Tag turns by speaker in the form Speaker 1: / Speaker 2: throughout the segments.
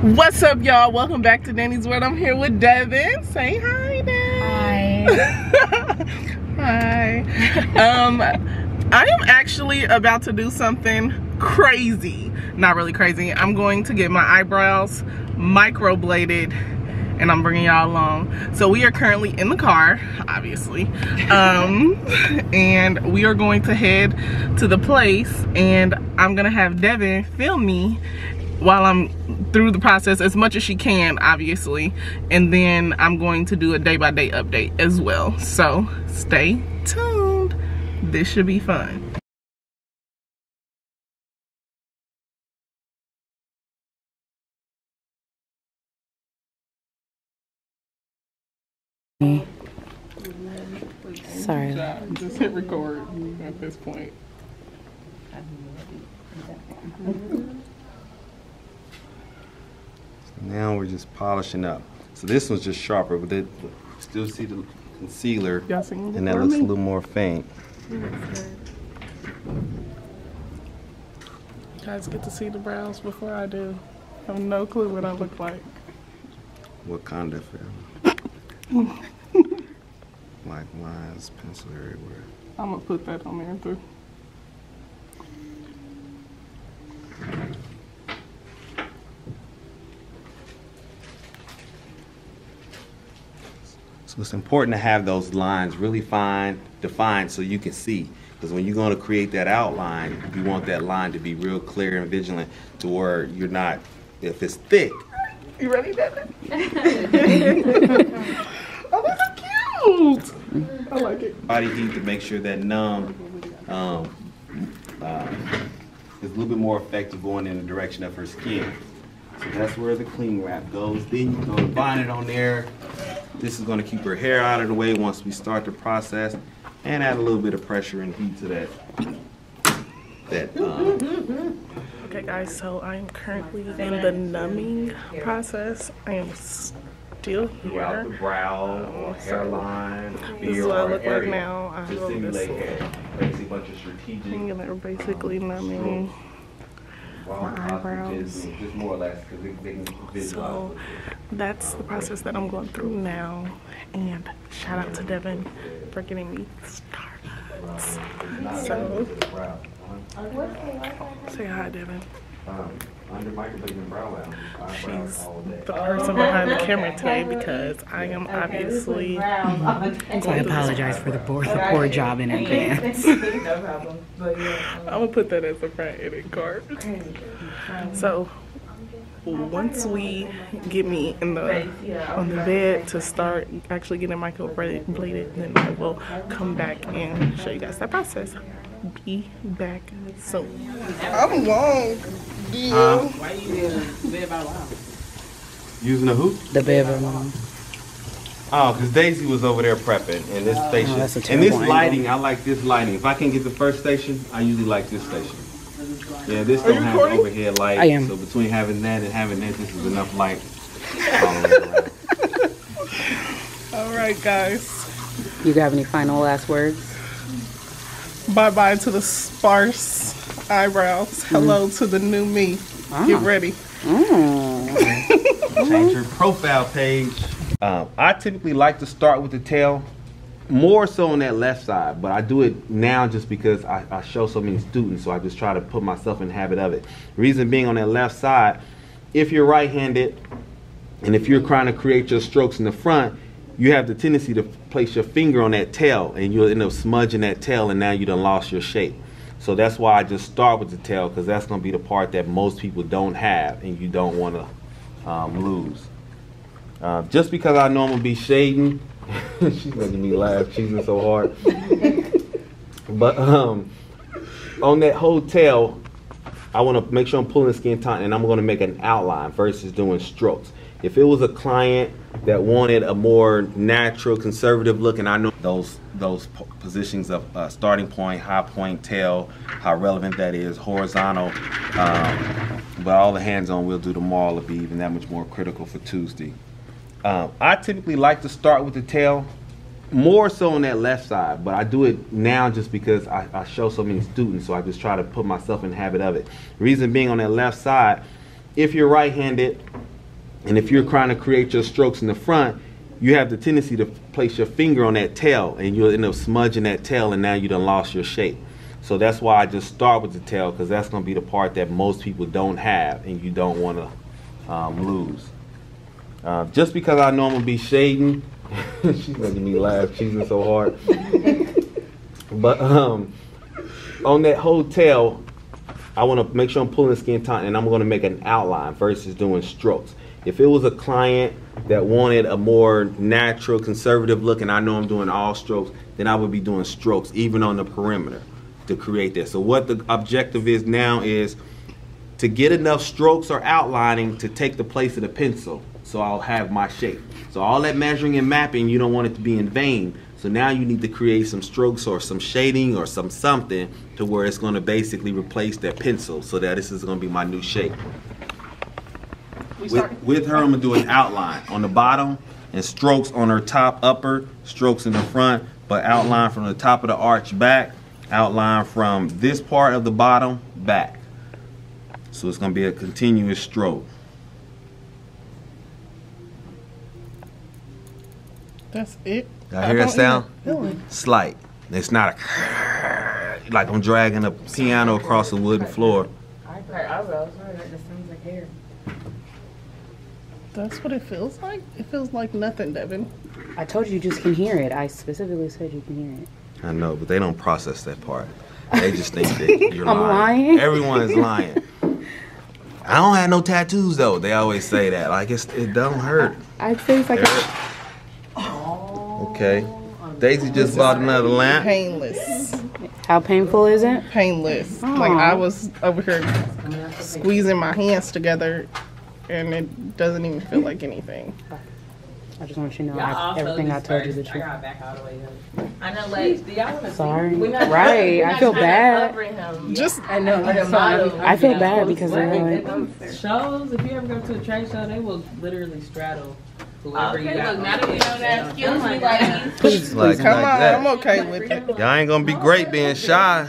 Speaker 1: What's up, y'all? Welcome back to Dani's World. I'm here with Devin. Say hi, Dan.
Speaker 2: Hi.
Speaker 1: Hi. I am actually about to do something crazy. Not really crazy. I'm going to get my eyebrows microbladed, and I'm bringing y'all along. So we are currently in the car, obviously, and we are going to head to the place, and I'm gonna have Devin film me while I'm through the process as much as she can, obviously, and then I'm going to do a day-by-day update as well. So stay tuned. This should be fun.
Speaker 2: Sorry.
Speaker 1: Just hit record at this point.
Speaker 3: Now we're just polishing up. So this one's just sharper, but they still see the concealer, and that looks a little more faint.
Speaker 1: You guys get to see the brows before I do. I have no clue what I look like.
Speaker 3: What kind of film? Like lines, pencil everywhere.
Speaker 1: I'm gonna put that on there too.
Speaker 3: So it's important to have those lines really fine, defined, so you can see. Because when you're going to create that outline, you want that line to be real clear and vigilant to where you're not, if it's thick.
Speaker 1: You ready, Devin? Oh, this is cute! I like it.
Speaker 3: Body heat to make sure that numb is a little bit more effective going in the direction of her skin. So that's where the cling wrap goes. Then you're going to bind it on there. This is going to keep her hair out of the way once we start the process, and add a little bit of pressure and heat to that.
Speaker 1: Okay, guys, so I am currently in the numbing process. I am still
Speaker 3: Throughout the
Speaker 1: here.
Speaker 3: brow, hairline,
Speaker 1: This is what I look like now. I
Speaker 3: to
Speaker 1: have this
Speaker 3: simulate basically a bunch of strategic
Speaker 1: thing, and they're basically numbing my eyebrows.
Speaker 3: just more or less, because they can visualize.
Speaker 1: So that's the process that I'm going through now. And shout out to Devin for getting me started. So say hi, Devin.
Speaker 3: Under microblading brow lounge,
Speaker 1: She's the person behind the camera today because I am obviously.
Speaker 2: So I apologize for the poor job in advance.
Speaker 1: I'm gonna put that as a front edit card. So once we get me on the bed to start actually getting microbladed, then I will come back and show you guys that process. Be back soon. I'm long.
Speaker 3: Why you using a hoop?
Speaker 2: The bevel one.
Speaker 3: Oh, because Daisy was over there prepping in this station.
Speaker 2: That's a
Speaker 3: And this
Speaker 2: terrible
Speaker 3: lighting,
Speaker 2: angle.
Speaker 3: I like this lighting. If I can get the first station, I usually like this station. Yeah, this
Speaker 1: Are you
Speaker 3: don't have
Speaker 1: recording?
Speaker 3: overhead light.
Speaker 2: I am.
Speaker 3: So between having that and having this is enough light.
Speaker 1: All right, guys.
Speaker 2: You have any final last words?
Speaker 1: Bye-bye to the sparse eyebrows. Hello to the new me. Get ready.
Speaker 3: Change your profile page. I typically like to start with the tail, more so on that left side, but I do it now just because I show so many students, so I just try to put myself in the habit of it. Reason being, on that left side, if you're right-handed and if you're trying to create your strokes in the front, you have the tendency to place your finger on that tail and you'll end up smudging that tail, and now you done lost your shape. So that's why I just start with the tail, because that's going to be the part that most people don't have and you don't want to lose. Just because I know I'm going to be shading, she's making me laugh, cheesing so hard. But on that whole tail, I want to make sure I'm pulling the skin tight, and I'm going to make an outline versus doing strokes. If it was a client that wanted a more natural, conservative look, and I know those positions of starting point, high point, tail, how relevant that is, horizontal, but all the hands-on we'll do tomorrow will be even that much more critical for Tuesday. I typically like to start with the tail, more so on that left side, but I do it now just because I show so many students, so I just try to put myself in the habit of it. Reason being, on that left side, if you're right-handed And if you're trying to create your strokes in the front, you have the tendency to place your finger on that tail, and you'll end up smudging that tail, and now you done lost your shape. So that's why I just start with the tail, because that's going to be the part that most people don't have and you don't want to lose. Just because I know I'm going to be shading, she's making me laugh, cheesing so hard. But on that whole tail, I want to make sure I'm pulling the skin taut, and I'm going to make an outline versus doing strokes. If it was a client that wanted a more natural, conservative look, and I know I'm doing all strokes, then I would be doing strokes, even on the perimeter, to create this. So what the objective is now is to get enough strokes or outlining to take the place of the pencil, so I'll have my shape. So all that measuring and mapping, you don't want it to be in vain. So now you need to create some strokes or some shading or something to where it's going to basically replace that pencil, so that this is going to be my new shape. With her, I'm going to do an outline on the bottom and strokes on her top upper, strokes in the front, but outline from the top of the arch back, outline from this part of the bottom back. So it's going to be a continuous stroke.
Speaker 1: That's it.
Speaker 3: Y'all hear that sound? Slight. It's not a like I'm dragging a piano across a wooden floor.
Speaker 1: That's what it feels like? It feels like nothing, Devin.
Speaker 2: I told you just can hear it. I specifically said you can hear it.
Speaker 3: I know, but they don't process that part. They just think that you're
Speaker 2: I'm lying.
Speaker 3: Everyone is lying. I don't have no tattoos though. They always say that. Like it don't hurt.
Speaker 2: I'd say it's like
Speaker 3: Okay. Daisy just bought another lamp.
Speaker 1: Painless.
Speaker 2: How painful is it?
Speaker 1: Painless.
Speaker 2: Aww.
Speaker 1: Like I was over here squeezing my hands together, and it doesn't even feel like anything.
Speaker 2: I just want you to know everything I told you the truth.
Speaker 4: I know, like, do y'all want to see?
Speaker 2: Sorry. Right. I feel bad.
Speaker 1: Just
Speaker 2: I know. I feel bad because they're like
Speaker 4: shows. If you ever go to a trade show, they will literally straddle whoever you got.
Speaker 5: Look, now that we know that, excuse me, ladies.
Speaker 2: please
Speaker 1: come on,
Speaker 3: that.
Speaker 1: I'm okay with it.
Speaker 3: Y'all ain't gonna be great being shy.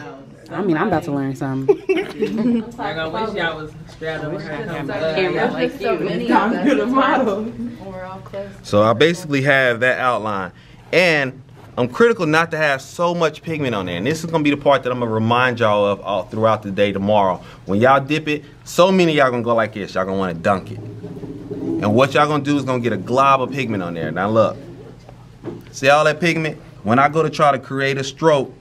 Speaker 2: I mean, I'm about to learn something.
Speaker 4: I'm gonna wish y'all was straddled.
Speaker 5: There's so many of us.
Speaker 3: So I basically have that outline, and I'm critical not to have so much pigment on there. And this is gonna be the part that I'm gonna remind y'all of all throughout the day tomorrow. When y'all dip it, so many of y'all gonna go like this. Y'all gonna wanna dunk it. And what y'all gonna do is gonna get a glob of pigment on there. Now look, see all that pigment? When I go to try to create a stroke,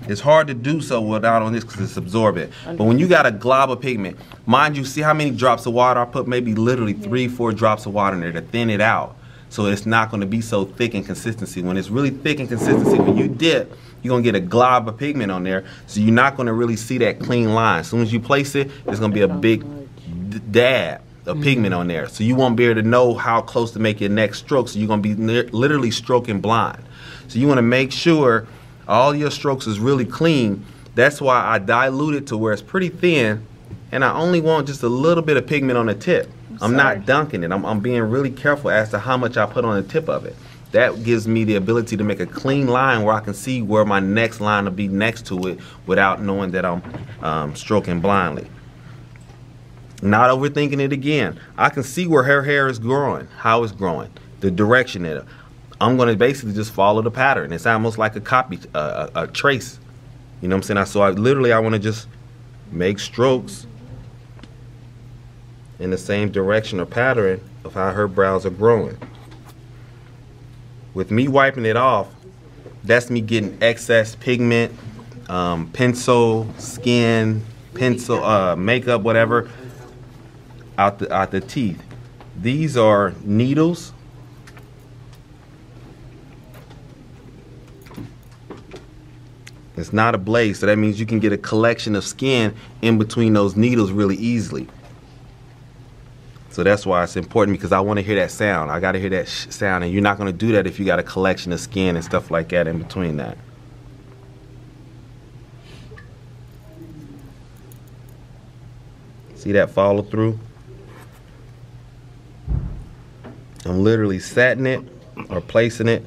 Speaker 3: it's hard to do so without on this because it's absorbent. But when you got a glob of pigment, mind you, see how many drops of water I put? Maybe literally 3-4 drops of water in there to thin it out. So it's not going to be so thick in consistency. When it's really thick in consistency, when you dip, you're going to get a glob of pigment on there. So you're not going to really see that clean line. As soon as you place it, there's going to be a big dab of pigment on there. So you won't be able to know how close to make your next stroke. So you're going to be literally stroking blind. So you want to make sure all your strokes is really clean. That's why I dilute it to where it's pretty thin, and I only want just a little bit of pigment on the tip. I'm not dunking it. I'm being really careful as to how much I put on the tip of it. That gives me the ability to make a clean line where I can see where my next line will be next to it without knowing that I'm stroking blindly. Not overthinking it again. I can see where her hair is growing, how it's growing, the direction of it. I'm going to basically just follow the pattern. It's almost like a copy, a trace. You know what I'm saying? So I want to just make strokes in the same direction or pattern of how her brows are growing. With me wiping it off, that's me getting excess pigment, pencil, skin, pencil, makeup, whatever, out the teeth. These are needles. It's not a blade, so that means you can get a collection of skin in between those needles really easily. So that's why it's important, because I want to hear that sound. I got to hear that sound, and you're not going to do that if you got a collection of skin and stuff like that in between that. See that follow through? I'm literally setting it or placing it,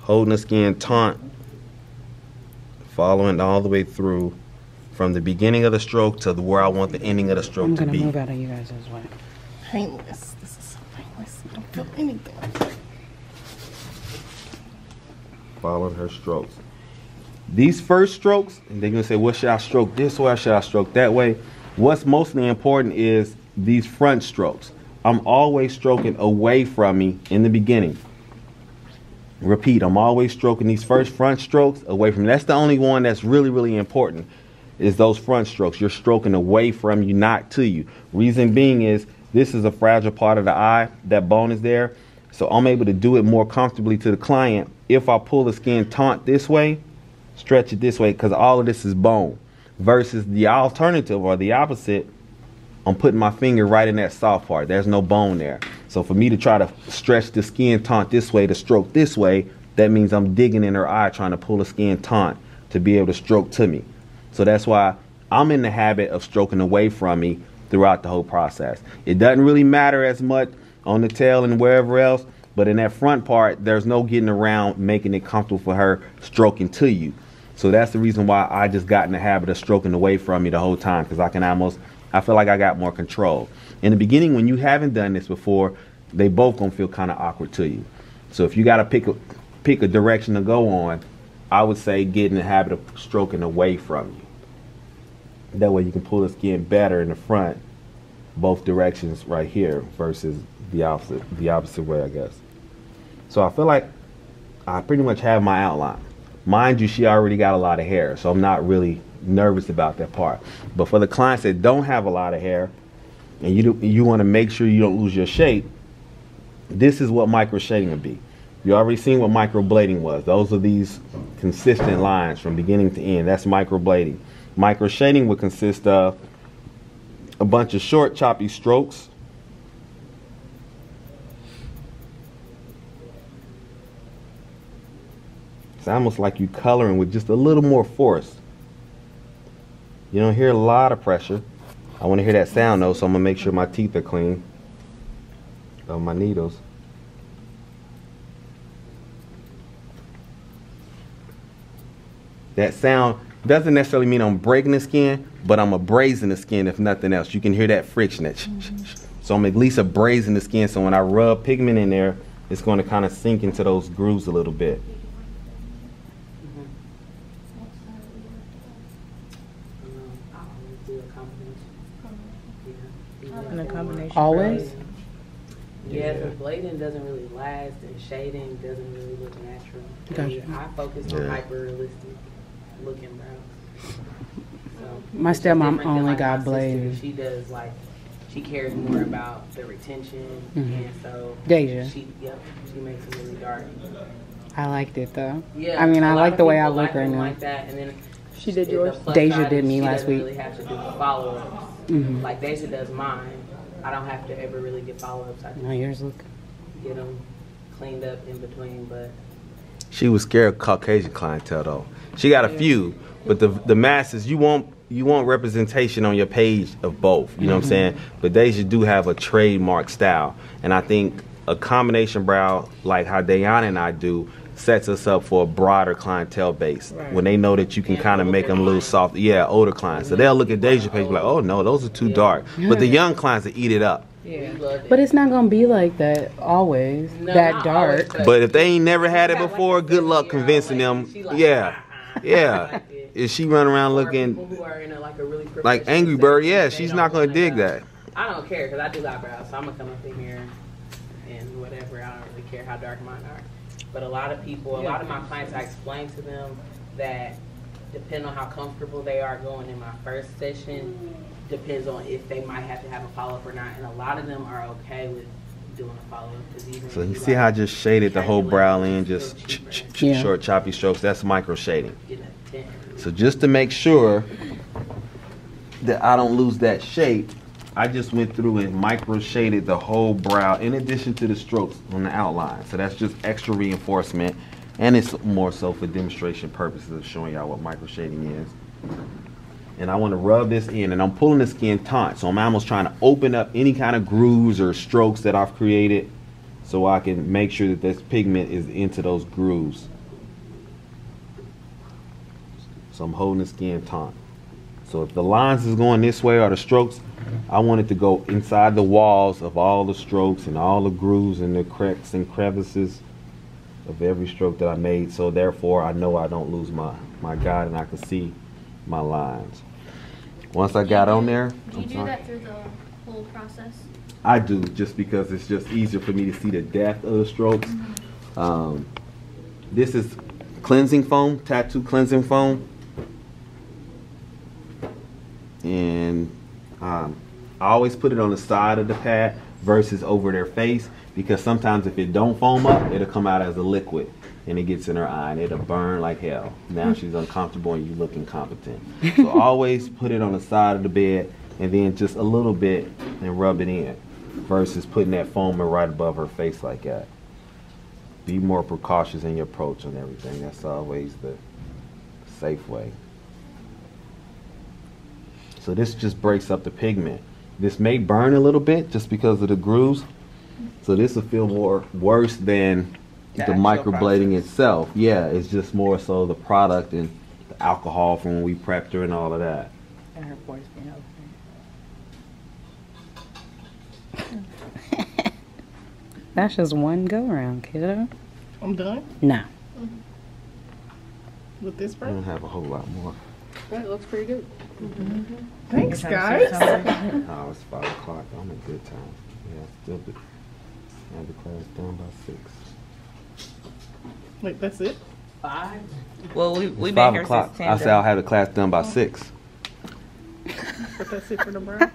Speaker 3: holding the skin taut, following all the way through from the beginning of the stroke to where I want the ending of the stroke to be.
Speaker 2: I'm going to move out of you guys' way.
Speaker 1: painless. This is so painless. You don't feel anything.
Speaker 3: Following her strokes. These first strokes, and they're gonna say, what should I stroke this way? Should I stroke that way? What's mostly important is these front strokes. I'm always stroking away from me in the beginning. Repeat, I'm always stroking these first front strokes away from me. That's the only one that's really, really important, is those front strokes. You're stroking away from you, not to you. Reason being is this is a fragile part of the eye. That bone is there. So I'm able to do it more comfortably to the client if I pull the skin taut this way, stretch it this way, because all of this is bone. Versus the alternative or the opposite, I'm putting my finger right in that soft part. There's no bone there. So for me to try to stretch the skin taut this way to stroke this way, that means I'm digging in her eye trying to pull the skin taut to be able to stroke to me. So that's why I'm in the habit of stroking away from me throughout the whole process. It doesn't really matter as much on the tail and wherever else, but in that front part, there's no getting around making it comfortable for her stroking to you. So that's the reason why I just got in the habit of stroking away from me the whole time, because I feel like I got more control. In the beginning, when you haven't done this before, they both gonna feel kind of awkward to you. So if you gotta pick a direction to go on, I would say get in the habit of stroking away from you. That way you can pull the skin better in the front, both directions right here versus the opposite way, I guess. So I feel like I pretty much have my outline. Mind you, she already got a lot of hair, so I'm not really nervous about that part. But for the clients that don't have a lot of hair, and you want to make sure you don't lose your shape, this is what microshading would be. You already seen what microblading was. Those are these consistent lines from beginning to end. That's microblading. Microshading would consist of a bunch of short, choppy strokes. It's almost like you coloring with just a little more force. You don't hear a lot of pressure. I want to hear that sound though, so I'm going to make sure my teeth are clean of my needles. That sound doesn't necessarily mean I'm breaking the skin, but I'm abrasing the skin if nothing else. You can hear that friction. So I'm at least abrasing the skin, so when I rub pigment in there, it's going to kind of sink into those grooves a little bit.
Speaker 4: And a combination.
Speaker 2: Always?
Speaker 4: Yeah, the blading doesn't really last, and shading doesn't really look natural.
Speaker 2: Gotcha.
Speaker 4: I focus on hyper-realistic looking brows. So,
Speaker 2: My stepmom only
Speaker 4: like
Speaker 2: got
Speaker 4: my sister,
Speaker 2: blading.
Speaker 4: She does she cares more about the retention, and so
Speaker 2: Deja.
Speaker 4: she makes them really dark.
Speaker 2: I liked it though.
Speaker 4: Yeah,
Speaker 2: I mean, I like the way I
Speaker 4: people
Speaker 2: look right now.
Speaker 4: like that, and then
Speaker 5: She did yours?
Speaker 2: Deja did me last week.
Speaker 4: She doesn't really have to do follow-ups. Like Deja does mine. I don't have to ever really get follow-ups. I
Speaker 2: No, yours look.
Speaker 4: get them cleaned up in between, but
Speaker 3: She was scared of Caucasian clientele though. She got a few, but the masses, you want representation on your page of both. You know what I'm saying? But Deja do have a trademark style, and I think a combination brow like how Dani and I do sets us up for a broader clientele base. When they know that you can kind of make them a little soft. Yeah, older clients. So they'll look at Deja page and be like, oh no, those are too dark. But the young clients will eat it up.
Speaker 4: yeah. We love it.
Speaker 2: But it's not gonna be like that always.
Speaker 4: No,
Speaker 2: that
Speaker 4: not
Speaker 2: dark.
Speaker 4: always,
Speaker 3: But if they ain't never had it before, good luck convincing them. Yeah. Yeah. If she run around looking
Speaker 4: People who are in a really
Speaker 3: like Angry Bird, yeah, she's not gonna dig that.
Speaker 4: I don't care because I do eyebrows, so I'm gonna come up in here and whatever. I don't really care how dark mine are. But a lot of people, a lot of my clients, I explain to them that depending on how comfortable they are going in my first session, depends on if they might have to have a follow-up or not. And a lot of them are okay with doing a follow-up.
Speaker 3: So you see how I just shaded the whole brow in, just short choppy strokes. That's microshading. So just to make sure that I don't lose that shape, I just went through and microshaded the whole brow in addition to the strokes on the outline. So that's just extra reinforcement, and it's more so for demonstration purposes of showing y'all what microshading is. And I want to rub this in, and I'm pulling the skin taut, so I'm almost trying to open up any kind of grooves or strokes that I've created so I can make sure that this pigment is into those grooves. So I'm holding the skin taut. So if the lines is going this way or the strokes, I want it to go inside the walls of all the strokes and all the grooves and the cracks and crevices of every stroke that I made. So therefore, I know I don't lose my guide and I can see my lines. Once I got on there.
Speaker 6: Do you do that through the whole process?
Speaker 3: I do, just because it's just easier for me to see the depth of the strokes. This is cleansing foam, tattoo cleansing foam. And I always put it on the side of the pad versus over their face, because sometimes if it don't foam up, it'll come out as a liquid and it gets in her eye and it'll burn like hell. Now she's uncomfortable and you look incompetent. So always put it on the side of the bed and then just a little bit and rub it in versus putting that foam right above her face like that. Be more precautious in your approach and everything. That's always the safe way. So this just breaks up the pigment. This may burn a little bit just because of the grooves. So this will feel worse than the microblading itself. Yeah, it's just more so the product and the alcohol from when we prepped her and all of that.
Speaker 2: And her voice being okay. That's just one go around, kiddo.
Speaker 1: I'm done
Speaker 2: No.
Speaker 1: with this
Speaker 3: I
Speaker 1: part.
Speaker 3: don't have a whole lot more.
Speaker 1: That looks pretty good. Thanks, guys.
Speaker 3: Oh, it's 5 o'clock. I'm in good time. Yeah, still good. I have the class done by 6.
Speaker 1: Wait, that's it?
Speaker 5: 5? Well, we've
Speaker 3: It's
Speaker 5: been
Speaker 3: 5
Speaker 5: here
Speaker 3: o'clock.
Speaker 5: since 10.
Speaker 3: I said I'll have the class done by 6.
Speaker 1: But that's it for the brown?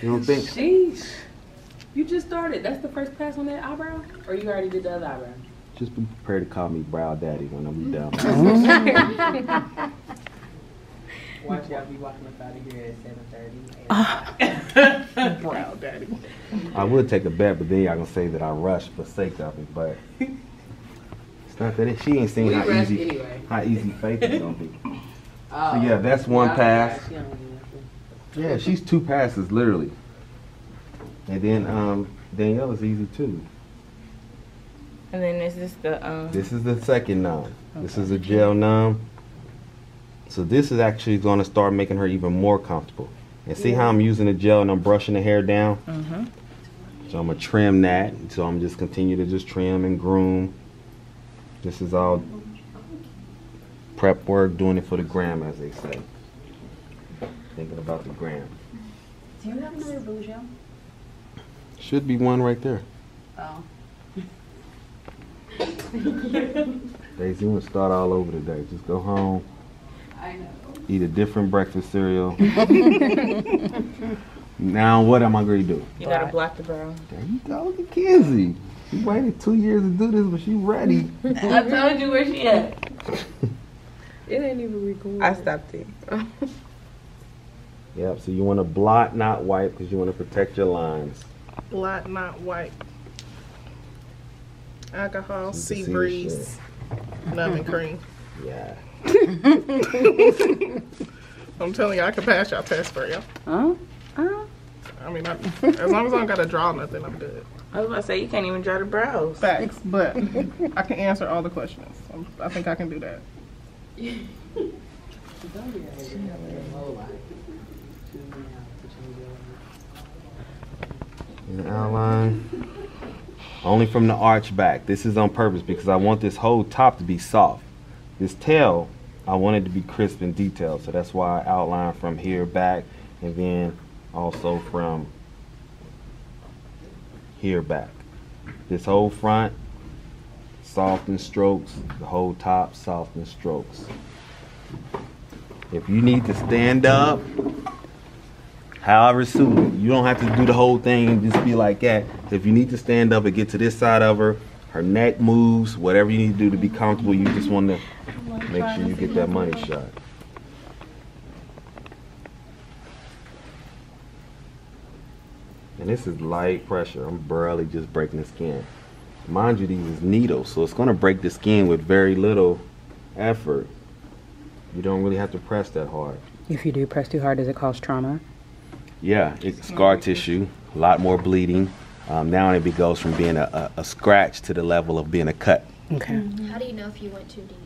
Speaker 3: You don't think?
Speaker 4: Sheesh. You just started. That's the first pass on that eyebrow? Or you already did the other eyebrow?
Speaker 3: Just be prepared to call me Brow Daddy when I'm done.
Speaker 4: Watch y'all be walking up out of here at 7:30.
Speaker 1: Brown daddy.
Speaker 3: I would take a bet, but then y'all gonna say that I rushed for sake of it. But it's not that she ain't seen
Speaker 4: We
Speaker 3: how
Speaker 4: rushed
Speaker 3: easy
Speaker 4: anyway.
Speaker 3: faith is gonna be.
Speaker 4: Oh.
Speaker 3: So yeah, that's one
Speaker 4: Yeah,
Speaker 3: pass.
Speaker 4: she don't need nothing.
Speaker 3: Yeah, she's 2 passes literally. And then Danielle is easy too.
Speaker 5: And then is this the
Speaker 3: This is the second numb. This is a gel numb. So this is actually going to start making her even more comfortable. And see how I'm using the gel and I'm brushing the hair down? So I'm going to trim that. So I'm just continue to just trim and groom. This is all prep work, doing it for the gram, as they say. Thinking about the gram.
Speaker 6: Do you have another blue gel?
Speaker 3: Should be one right there.
Speaker 6: Oh.
Speaker 3: Daisy, you want to start all over today. Just go home.
Speaker 6: I know.
Speaker 3: Eat a different breakfast cereal. Now what am I going to do?
Speaker 5: you gotta block the brow?
Speaker 3: There you go. Look at Kenzie. She waited 2 years to do this, but she ready.
Speaker 4: I told you where she at.
Speaker 1: It ain't even recorded.
Speaker 5: I stopped it.
Speaker 3: Yep, so you want to blot, not wipe, because you want to protect your lines.
Speaker 1: Blot, not white. Alcohol,
Speaker 3: You can
Speaker 1: sea
Speaker 3: see
Speaker 1: breeze, numbing cream.
Speaker 3: Yeah.
Speaker 1: I'm telling you, I can pass y'all test for you.
Speaker 2: Oh?
Speaker 1: I mean, as long as I don't got to draw nothing, I'm good.
Speaker 5: I was about to say, you can't even draw the brows.
Speaker 1: Facts, but I can answer all the questions. I think I can do that.
Speaker 3: In the outline. Only from the arch back. This is on purpose because I want this whole top to be soft. This tail, I want it to be crisp and detailed. So that's why I outline from here back and then also from here back. This whole front, soft in strokes. The whole top, soft in strokes. If you need to stand up, however suited, you don't have to do the whole thing and just be like that. If you need to stand up and get to this side of her, her neck moves, whatever you need to do to be comfortable, you just want to make sure you get that money shot. And this is light pressure. I'm barely just breaking the skin. Mind you, these is needles, so it's going to break the skin with very little effort. You don't really have to press that hard.
Speaker 2: If you do press too hard, does it cause trauma?
Speaker 3: Yeah, it's scar tissue, a lot more bleeding. Now it goes from being a scratch to the level of being a cut.
Speaker 2: Okay.
Speaker 6: How do you know if you went too deep?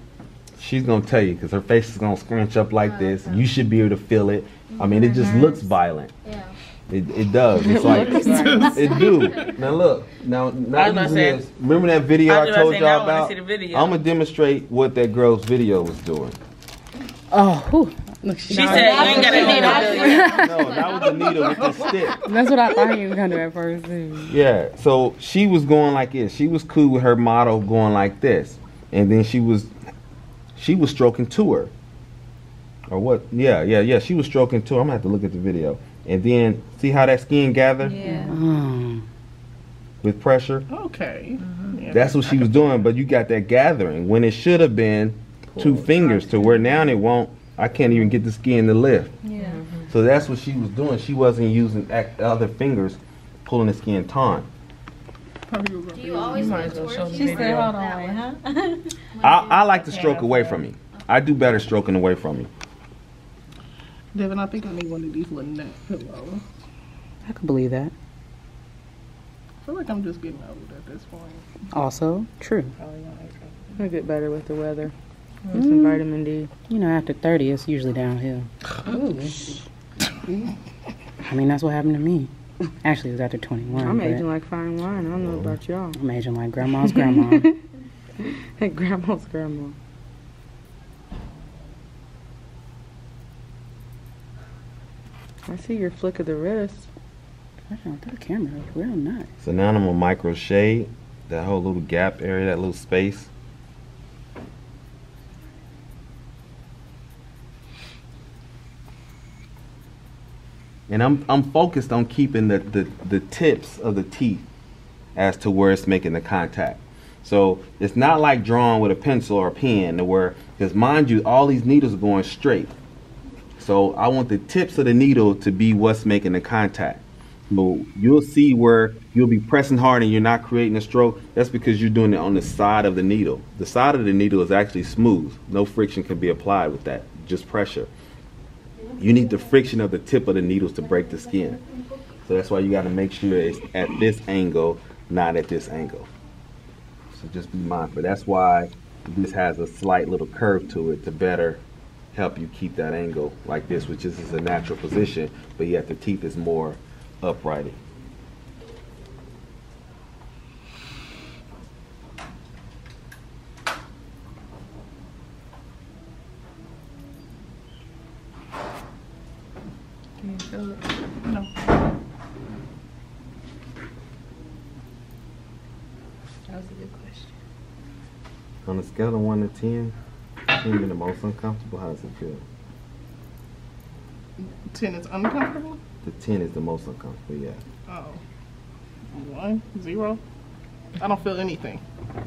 Speaker 3: she's gonna tell you because her face is gonna scrunch up like this. You should be able to feel it. I mean, it just looks violent.
Speaker 6: Yeah.
Speaker 3: It does. It's like it do. Now look. Now not using this. Remember that video I told y'all about? I'm gonna demonstrate what that girl's video was doing.
Speaker 2: Oh, whew.
Speaker 5: Look, she said you ain't got a needle.
Speaker 3: No, that was a needle with the stick.
Speaker 2: That's what I thought you were gonna do at first.
Speaker 3: Yeah. So she was going like this. She was cool with her model going like this, and then she was stroking to her. Or what? Yeah. She was stroking to her. I'm gonna have to look at the video. And then see how that skin gathered?
Speaker 5: Yeah.
Speaker 3: With pressure?
Speaker 1: Okay. Yeah,
Speaker 3: that's what she was doing, but you got that gathering when it should have been 2 fingers to where now it won't. I can't even get the skin to lift.
Speaker 5: Yeah.
Speaker 3: So that's what she was doing. She wasn't using other fingers pulling the skin taut.
Speaker 6: Do you always go towards
Speaker 5: She said, hold on, huh?
Speaker 3: I like to stroke away from me. I do better stroking away from me.
Speaker 1: Devin, I think I need one of these little neck pillows.
Speaker 2: I can believe that.
Speaker 1: I feel like I'm just getting old at this point.
Speaker 2: Also, true.
Speaker 5: It'll get better with the weather. With some vitamin D.
Speaker 2: You know, after 30, it's usually downhill. I mean, that's what happened to me. Actually, it was after 21.
Speaker 5: I'm aging like fine wine. I don't know about y'all.
Speaker 2: I'm aging like grandma's grandma.
Speaker 5: Like grandma's grandma. I see your flick of the wrist.
Speaker 2: I don't think the camera is real nice.
Speaker 3: So now I'm gonna micro shade that whole little gap area, that little space. And I'm focused on keeping the tips of the teeth as to where it's making the contact. So it's not like drawing with a pencil or a pen, because mind you, all these needles are going straight. So I want the tips of the needle to be what's making the contact. So you'll see where you'll be pressing hard and you're not creating a stroke. That's because you're doing it on the side of the needle. The side of the needle is actually smooth. No friction can be applied with that, just pressure. You need the friction of the tip of the needles to break the skin. So that's why you got to make sure it's at this angle, not at this angle. So just be mindful. That's why this has a slight little curve to it to better help you keep that angle like this, which is a natural position, but yet the teeth is more upright.
Speaker 5: Can you feel it?
Speaker 1: No.
Speaker 5: That was a good question.
Speaker 3: On a scale of 1 to 10, 10 being the most uncomfortable, how does it feel?
Speaker 1: 10 is uncomfortable?
Speaker 3: The 10 is the most uncomfortable, yeah.
Speaker 1: Oh. 1, 0. I don't feel anything.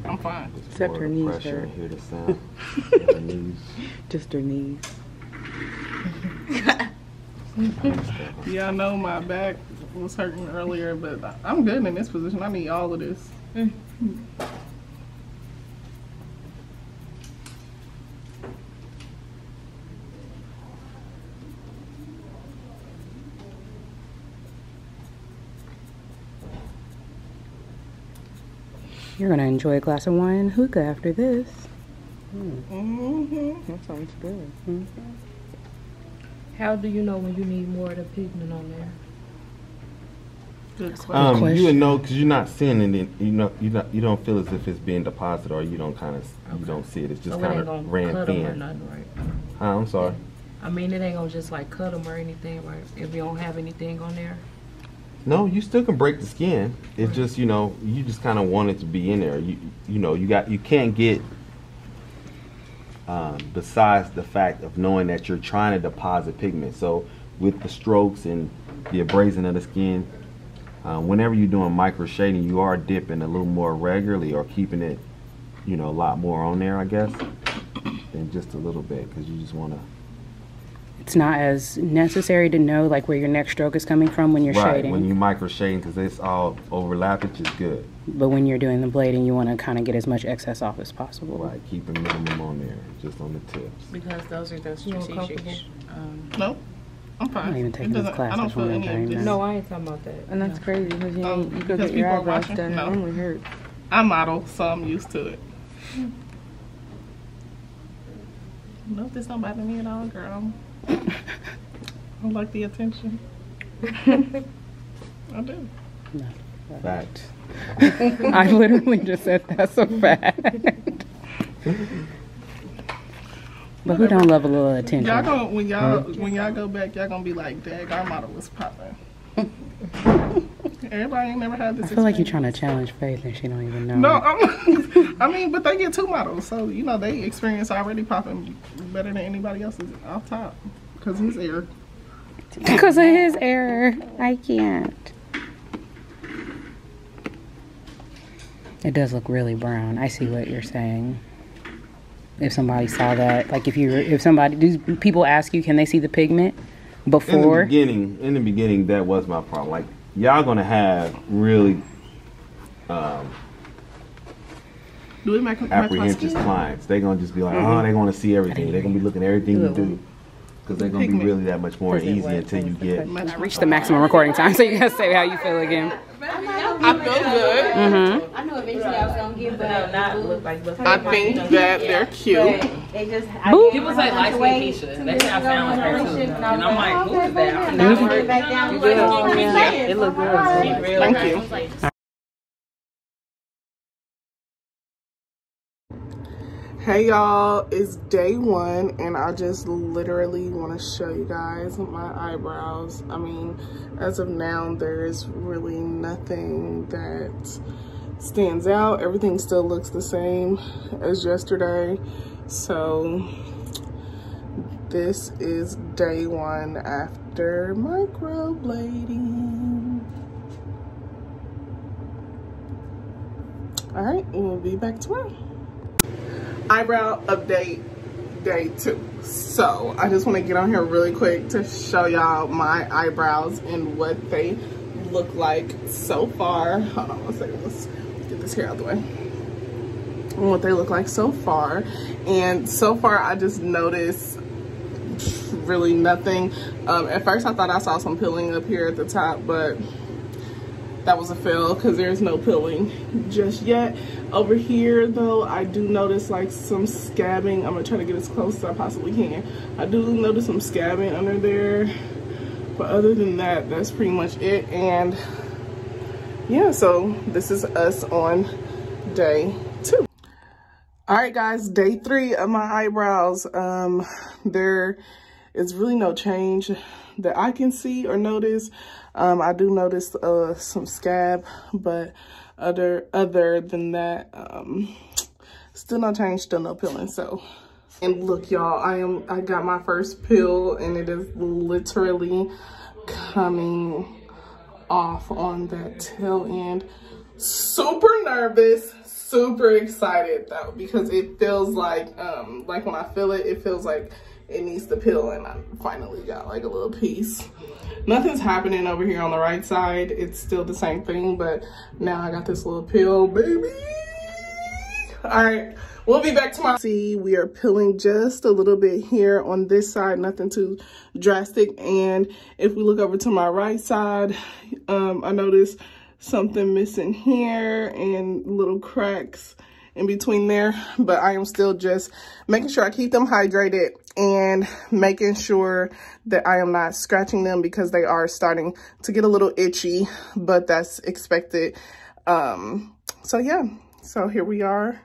Speaker 1: I'm fine.
Speaker 5: Except her knees
Speaker 3: pressure,
Speaker 5: hurt.
Speaker 3: hear the sound. Her knees.
Speaker 5: Just her knees.
Speaker 1: Yeah, I know my back was hurting earlier, but I'm good in this position. I need all of this.
Speaker 2: You're going to enjoy a glass of wine and hookah after this.
Speaker 5: That sounds good.
Speaker 7: How do you know when you need more of the pigment on there?
Speaker 1: Good question.
Speaker 2: question.
Speaker 3: You would know because you're not seeing it. You don't feel as if it's being deposited, or you don't you don't see it. It's just
Speaker 7: So it
Speaker 3: kind
Speaker 7: ain't gonna
Speaker 3: of ran
Speaker 7: cut them or
Speaker 3: thin.
Speaker 7: nothing, right?
Speaker 3: I'm sorry.
Speaker 7: I mean, it ain't gonna just like cut them or anything, right? If you don't have anything on there.
Speaker 3: No, you still can break the skin. It's just you just kind of want it to be in there. You can't get besides the fact of knowing that you're trying to deposit pigment. So with the strokes and the abrasion of the skin, whenever you're doing micro shading, you are dipping a little more regularly or keeping it, a lot more on there, I guess, than just a little bit, because you just want to.
Speaker 2: It's not as necessary to know like where your next stroke is coming from when you're shading.
Speaker 3: When you micro shading, because it's all overlap, it's just good.
Speaker 2: But when you're doing the blading, you want to kind of get as much excess off as possible.
Speaker 3: Right, keep a minimum on there, just on the tips.
Speaker 5: Because those are the
Speaker 7: You
Speaker 5: strategic.
Speaker 1: No, I'm fine.
Speaker 2: I'm not even taking
Speaker 1: It
Speaker 2: this
Speaker 1: doesn't-
Speaker 2: class.
Speaker 1: I don't
Speaker 2: That's
Speaker 1: feel
Speaker 2: what I'm
Speaker 1: any of
Speaker 2: doing
Speaker 1: this.
Speaker 2: now.
Speaker 7: No, I ain't talking about that.
Speaker 5: And that's crazy because you go
Speaker 1: because
Speaker 5: get your
Speaker 1: people are
Speaker 5: eyebrows
Speaker 1: watching?
Speaker 5: done.
Speaker 1: No.
Speaker 5: It only hurt.
Speaker 1: I model, so I'm used to it. No, this don't bother me at all, girl. I like the attention. I do.
Speaker 2: No.
Speaker 3: Fact.
Speaker 2: I literally just said that's a fact. But who don't love a little attention?
Speaker 1: Y'all gonna when y'all go back, y'all gonna be like, "Dag, our model was popping." Everybody ain't never had this.
Speaker 2: I feel like you're trying to challenge Faith and she don't even know.
Speaker 1: No, I mean, but they get 2 models, so you know they experience already popping better than anybody else's off top because of his error.
Speaker 2: Because of his error, I can't. It does look really brown. I see what you're saying. If somebody saw that, like if somebody, do people ask you, can they see the pigment before?
Speaker 3: In the beginning, that was my problem. Like, y'all gonna have really apprehensive clients. They're gonna just be like, oh, they're gonna see everything. They're gonna be looking at everything you do. Because they're gonna be really that much more easy until you get.
Speaker 2: I reached the maximum recording time, so you gotta say how you feel again.
Speaker 1: I feel good.
Speaker 8: I knew eventually I was gonna give, but
Speaker 4: not look like.
Speaker 1: I think that they're cute.
Speaker 8: They just
Speaker 4: People say light skin Keisha. They say I sound like her too, and I'm like, who is that? I'm not
Speaker 8: it back down.
Speaker 5: It looked good.
Speaker 1: Thank you. Hey y'all, it's day 1 and I just literally want to show you guys my eyebrows. I mean, as of now, there is really nothing that stands out. Everything still looks the same as yesterday. So this is day 1 after microblading. All right, we'll be back tomorrow. Eyebrow update day 2. So I just want to get on here really quick to show y'all my eyebrows and what they look like so far. Hold on one second, let's get this hair out of the way. And what they look like so far. And so far I just noticed really nothing. At first I thought I saw some peeling up here at the top, but that was a fail because there's no peeling just yet. Over here though, I do notice like some scabbing. I'm gonna try to get as close as I possibly can. I do notice some scabbing under there, but other than that, that's pretty much it. And yeah, so this is us on day 2. All right guys, day 3 of my eyebrows. There is really no change that I can see or notice. I do notice some scab, but other than that, still no change, still no peeling. So, and look y'all, I got my first peel and it is literally coming off on that tail end. Super nervous, super excited though, because it feels like when I feel it, it feels like it needs to peel, and I finally got like a little piece. Nothing's happening over here on the right side. It's still the same thing, but now I got this little peel, baby. All right, we'll be back tomorrow. See, we are peeling just a little bit here on this side, nothing too drastic. And if we look over to my right side, I noticed something missing here and little cracks in between there, but I am still just making sure I keep them hydrated and making sure that I am not scratching them because they are starting to get a little itchy, but that's expected. So yeah, so here we are.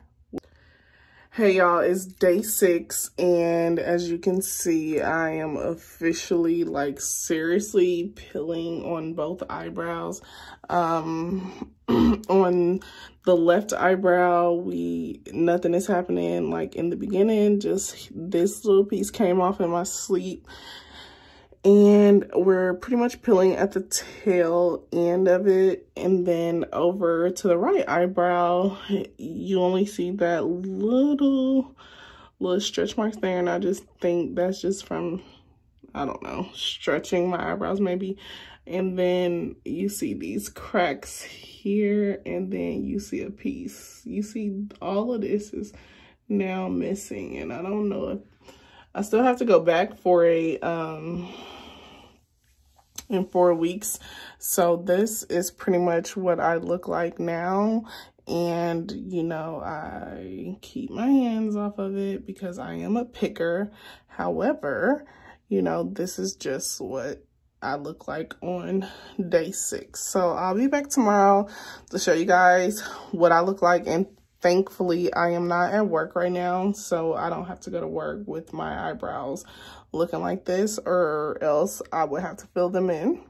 Speaker 1: Hey y'all, it's day 6, and as you can see, I am officially like seriously peeling on both eyebrows. On the left eyebrow, nothing is happening like in the beginning, just this little piece came off in my sleep. And we're pretty much peeling at the tail end of it. And then over to the right eyebrow, you only see that little stretch marks there. And I just think that's just from, I don't know, stretching my eyebrows maybe. And then you see these cracks here, and then you see a piece. You see all of this is now missing. And I don't know if, I still have to go back for a, in 4 weeks. So this is pretty much what I look like now. And, you know, I keep my hands off of it because I am a picker. However, you know, this is just what I look like on day 6. So I'll be back tomorrow to show you guys what I look like. And thankfully, I am not at work right now, so I don't have to go to work with my eyebrows looking like this, or else I would have to fill them in.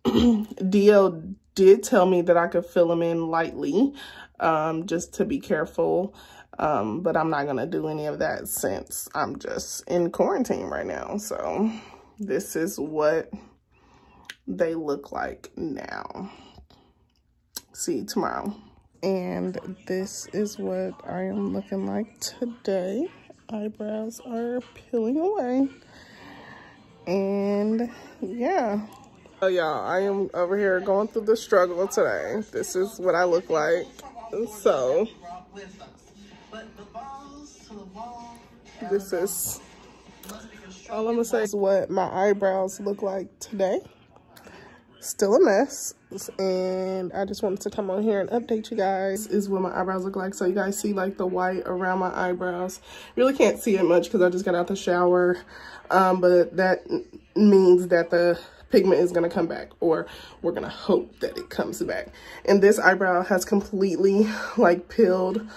Speaker 1: DL did tell me that I could fill them in lightly, just to be careful. But I'm not going to do any of that since I'm just in quarantine right now. So this is what they look like now. See you tomorrow. And this is what I am looking like today. Eyebrows are peeling away. And yeah. So y'all, I am over here going through the struggle today. This is what I look like. So this is all I'm gonna say is what my eyebrows look like today. Still a mess, and I just wanted to come on here and update you guys. This is what my eyebrows look like. So you guys see like the white around my eyebrows. Really can't see it much because I just got out the shower, but that means that the pigment is gonna come back, or we're gonna hope that it comes back. And this eyebrow has completely like peeled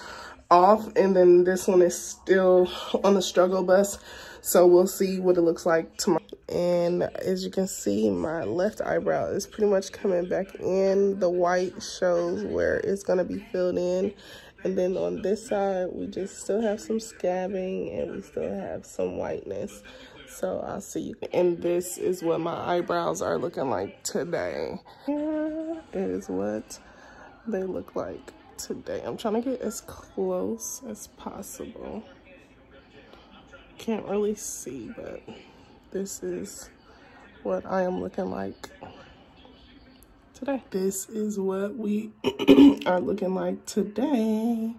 Speaker 1: off, and then this one is still on the struggle bus. So we'll see what it looks like tomorrow. And as you can see, my left eyebrow is pretty much coming back in. The white shows where it's gonna be filled in. And then on this side, we just still have some scabbing, and we still have some whiteness. So I'll see you. And this is what my eyebrows are looking like today. Yeah, that is what they look like today. I'm trying to get as close as possible. Can't really see, but this is what I am looking like today. This is what we are looking like today.